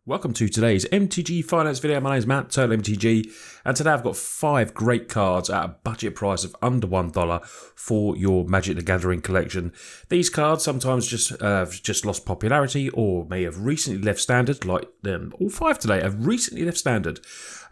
Welcome to today's MTG Finance video. My name is Matt, Total MTG, and today I've got 5 great cards at a budget price of under $1 for your Magic the Gathering collection. These cards sometimes just lost popularity or may have recently left standard, like all 5 today have recently left standard.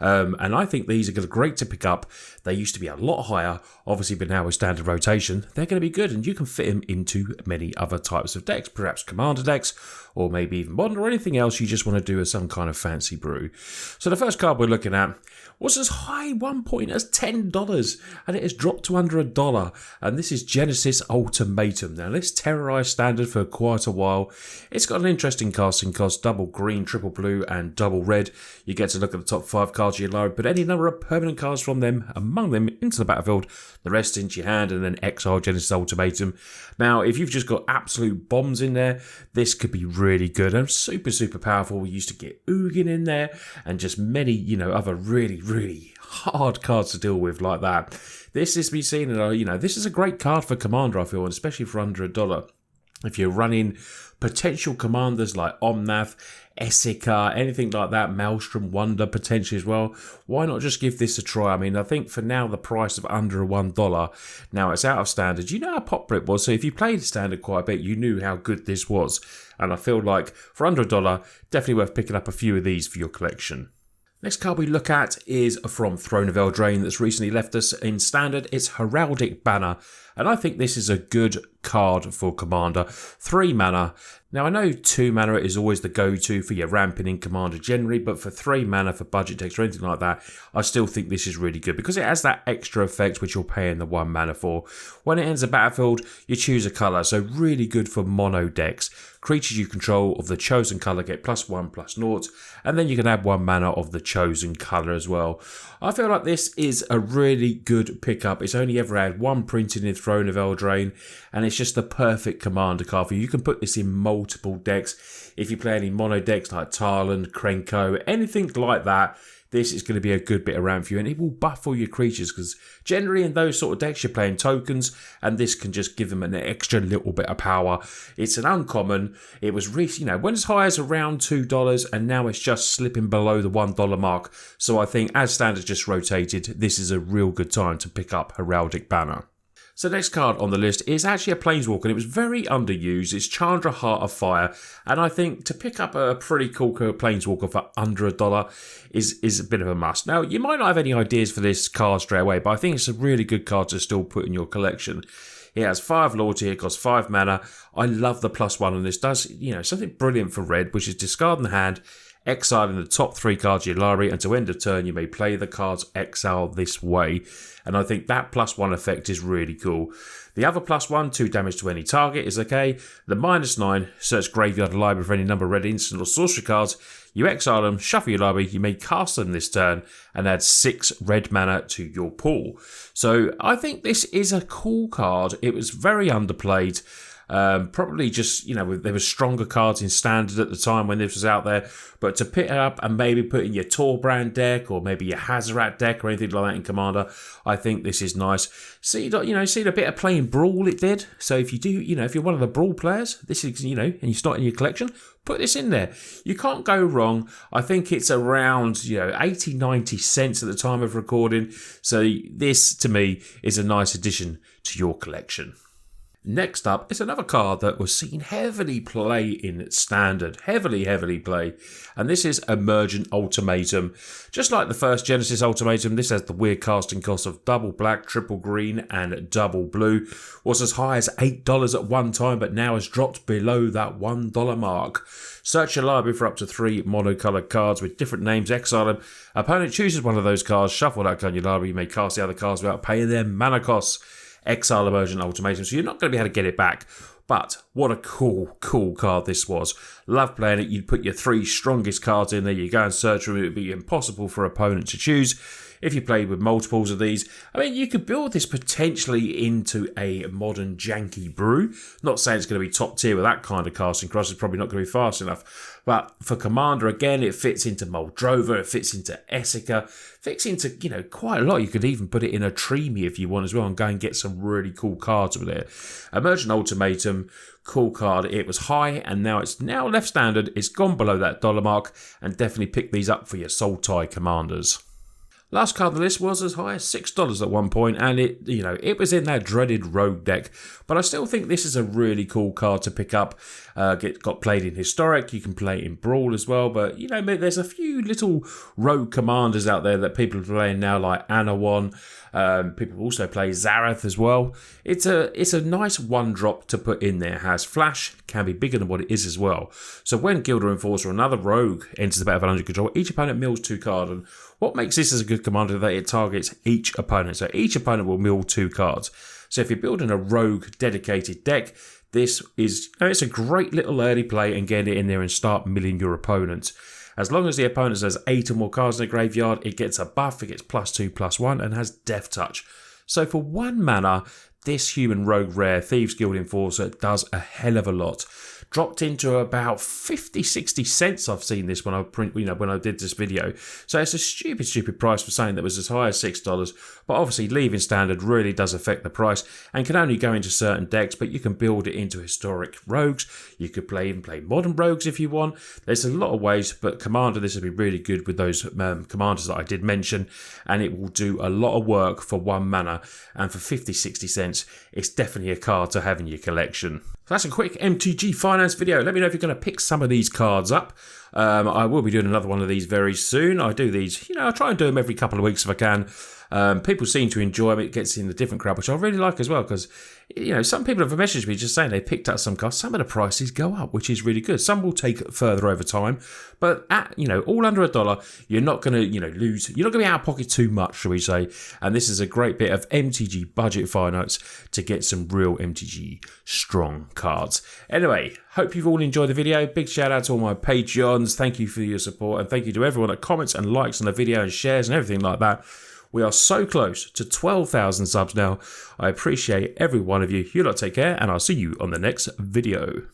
And I think these are great to pick up. They used to be a lot higher, obviously, but now with standard rotation, they're going to be good, and you can fit them into many other types of decks, perhaps commander decks, or maybe even modern, or anything else you just want to do as some kind of fancy brew. So the first card we're looking at was as high one point as $10, and it has dropped to under $1, and this is Genesis Ultimatum. Now, this terrorised standard for quite a while. It's got an interesting casting cost, double green, triple blue, and double red. You get to look at the top 5 cards of your library, put any number of permanent cards from them, among them, into the battlefield, the rest into your hand, and then exile Genesis Ultimatum. Now, if you've just got absolute bombs in there, this could be really good and super powerful. We used to get Ugin in there, and just many, other really hard cards to deal with like that. This is to be seen, and this is a great card for Commander, I feel, and especially for under $1. If you're running potential commanders like Omnath, Essica, anything like that, Maelstrom, Wonder potentially as well, why not just give this a try? I mean, I think for now the price of under $1, now it's out of standard. You know how popular it was, so if you played standard quite a bit, you knew how good this was. And I feel like for under $1, definitely worth picking up a few of these for your collection. Next card we look at is from Throne of Eldraine that's recently left us in standard. It's Heraldic Banner, and I think this is a good card for Commander. 3 mana. Now, I know 2 mana is always the go-to for your ramping in Commander generally, but for 3 mana for budget decks or anything like that, I still think this is really good because it has that extra effect which you're paying the 1 mana for. When it ends the battlefield, you choose a colour, so really good for mono decks. Creatures you control of the chosen colour get +1/+0, and then you can add 1 mana of the chosen colour as well. I feel like this is a really good pickup. It's only ever had 1 printed in Throne of Eldraine, and it's just the perfect commander card for you. You can put this in multiple decks. If you play any mono decks like Tarland, Krenko, anything like that, this is going to be a good bit around for you, and it will buff all your creatures because generally in those sort of decks you're playing tokens, and this can just give them an extra little bit of power. It's an uncommon. It was went as high as around $2, and now it's just slipping below the $1 mark. So I think as standard just rotated, this is a real good time to pick up Heraldic Banner. So the next card on the list is actually a Planeswalker, and it was very underused. It's Chandra, Heart of Fire, and I think to pick up a pretty cool Planeswalker for under $1 is a bit of a must. Now, you might not have any ideas for this card straight away, but I think it's a really good card to still put in your collection. It has 5 loyalty, it costs 5 mana. I love the +1 on this. Does something brilliant for red, which is discard in the hand, exiling the top 3 cards of your library, and to end of turn you may play the cards exile this way. And I think that +1 effect is really cool. The other +1, 2 damage to any target, is okay. The -9, search graveyard or library for any number of red instant or sorcery cards. You exile them, shuffle your library, you may cast them this turn, and add 6 red mana to your pool. So I think this is a cool card. It was very underplayed. Probably just, there were stronger cards in standard at the time when this was out there, but to pick it up and maybe put in your Torbrand deck or maybe your Hazoret deck or anything like that in Commander, I think this is nice. See the bit of playing Brawl it did. So if you do, if you're one of the Brawl players, this is, and you start in your collection, put this in there. You can't go wrong. I think it's around, 80, 90 cents at the time of recording. So this, to me, is a nice addition to your collection. Next up is another card that was seen heavily play in standard. Heavily play. And this is Emergent Ultimatum. Just like the first Genesis Ultimatum, this has the weird casting cost of double black, triple green, and double blue. Was as high as $8 at one time, but now has dropped below that $1 mark. Search your library for up to 3 monocolored cards with different names, exile them. Opponent chooses one of those cards, shuffle that card in your library. You may cast the other cards without paying their mana costs. Exile Emergent Ultimatum, so you're not going to be able to get it back. But what a cool card this was. Love playing it. You'd put your 3 strongest cards in there. You go and search for them. It would be impossible for an opponent to choose. if you played with multiples of these, I mean, you could build this potentially into a modern janky brew. Not saying it's going to be top tier with that kind of casting cross, it's probably not going to be fast enough. But for Commander, again, it fits into Moldrova, it fits into Essica, fits into, quite a lot. You could even put it in a Tremi if you want as well and go and get some really cool cards with it. Emergent Ultimatum, cool card. It was high and now it's left standard. It's gone below that dollar mark, and definitely pick these up for your Sultai commanders. Last card on the list was as high as $6 at one point, and it was in that dreaded rogue deck. But I still think this is a really cool card to pick up. Got played in Historic, you can play it in Brawl as well, but there's a few little rogue commanders out there that people are playing now, like Anawan. People also play Zarath as well. It's a nice one drop to put in there. It has flash, can be bigger than what it is as well. So when Gilder Enforcer or another rogue enters the battlefield under control, each opponent mills 2 cards. And what makes this as a good commander that it targets each opponent. So each opponent will mill 2 cards. So if you're building a rogue dedicated deck, this is it's a great little early play and get it in there and start milling your opponent. As long as the opponent has 8 or more cards in the graveyard, it gets a buff, it gets +2/+1 and has Death Touch. So for 1 mana, this human rogue rare Thieves Guild Enforcer does a hell of a lot. Dropped into about 50-60 cents. I've seen this when I did this video. So it's a stupid price for something that was as high as $6. But obviously leaving standard really does affect the price and can only go into certain decks, but you can build it into historic rogues. You could even play modern rogues if you want. There's a lot of ways, but Commander, this would be really good with those commanders that I did mention, and it will do a lot of work for 1 mana, and for 50-60 cents, it's definitely a card to have in your collection. So that's a quick MTG finance video. Let me know if you're going to pick some of these cards up. I will be doing another one of these very soon. I do these, I try and do them every couple of weeks if I can. People seem to enjoy them. It gets in a different crowd, which I really like as well, because some people have messaged me just saying they picked up some cards. Some of the prices go up, which is really good. Some will take further over time, but at all under $1, you're not going to lose. You're not going to be out of pocket too much, shall we say? And this is a great bit of MTG budget finance to get some real MTG strong cards. Anyway, hope you've all enjoyed the video. Big shout out to all my Patreons. Thank you for your support, and thank you to everyone that comments and likes on the video and shares and everything like that. We are so close to 12,000 subs now. I appreciate every one of you. You lot take care, and I'll see you on the next video.